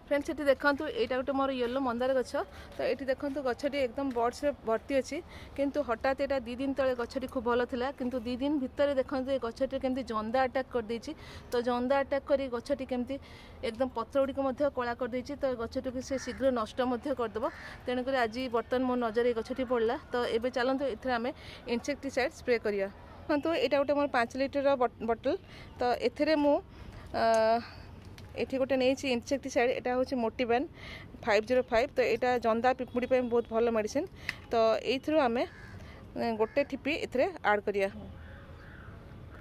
Friends ये देखूँ यहाँ गोटे मोर येलो मंदार गछ तो ये देखूँ गछटी एकदम बर्ड्स भर्ती अच्छी किंतु हठात यहाँ 2 दिन तले गछटी खूब भल था किंतु 2 दिन भितर देखते ये गछटी केमती जंदा अटैक कर देछि तो जंदा अटैक करी गछटी केमती एकदम पत्र गुड़िक कला कर देछि तो गछटी को से शीघ्र नष्ट करदेव तेणुक आज बर्तमान मो नजर ये गछटी पड़ा तो ये चलते ये आम इनसेक्टिसाइड स्प्रे करिया तो यहाँ गोटे मोर 5 लिटर बटल तो एथे मु ये गोटे नहीं इनसेक्टिसाइड यहाँ हूँ मोटिवेन 505 तो यहाँ जंदा पिंपुड़ी बहुत भल मेडिसिन तो ये आम गोटे ठिपी ये आड करिया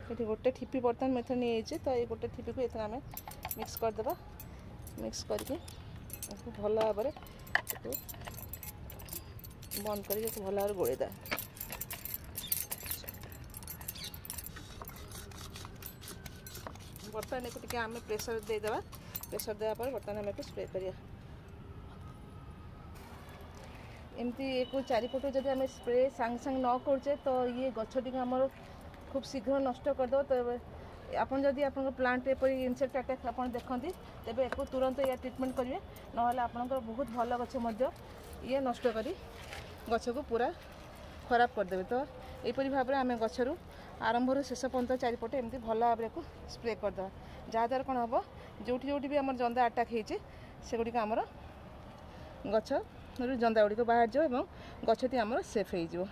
ये गोटे ठिपी बर्तमान में नहीं जाइए तो ये गोटे ठिपी को ये आम मिक्स करदे मिक्स करके भल भाव बंद करके भल भाव गोड़ेदा बर्तमान को टी आम प्रेसर देदेबा प्रेसर देवापर बर्तमान आम स्प्रे करिया एमती एक चारिपट जब आम स्प्रे सांग सांग न करे तो ये गछटी आमर खूब शीघ्र नष्ट करदे तो आपन जदि आपन प्लांट एपरी इनसेक्ट अटैक आप देखते तेज एक तुरंत या ट्रिटमेंट करेंगे ना आपंकर बहुत भल गछ ये नष्ट करी गछ को पूरा खराब करदे तो यहपरी भाव में आम गचर आरंभ शेष पर्यंत चारिपटे एमती भल भाव को स्प्रे करदे जहाँद्वारा कौन हम जो भी आम जंदा अटैक होती से गुड़िक आमर गच जंदा गुड़िक बाहर जाए और गछटी आमर सेफ हो।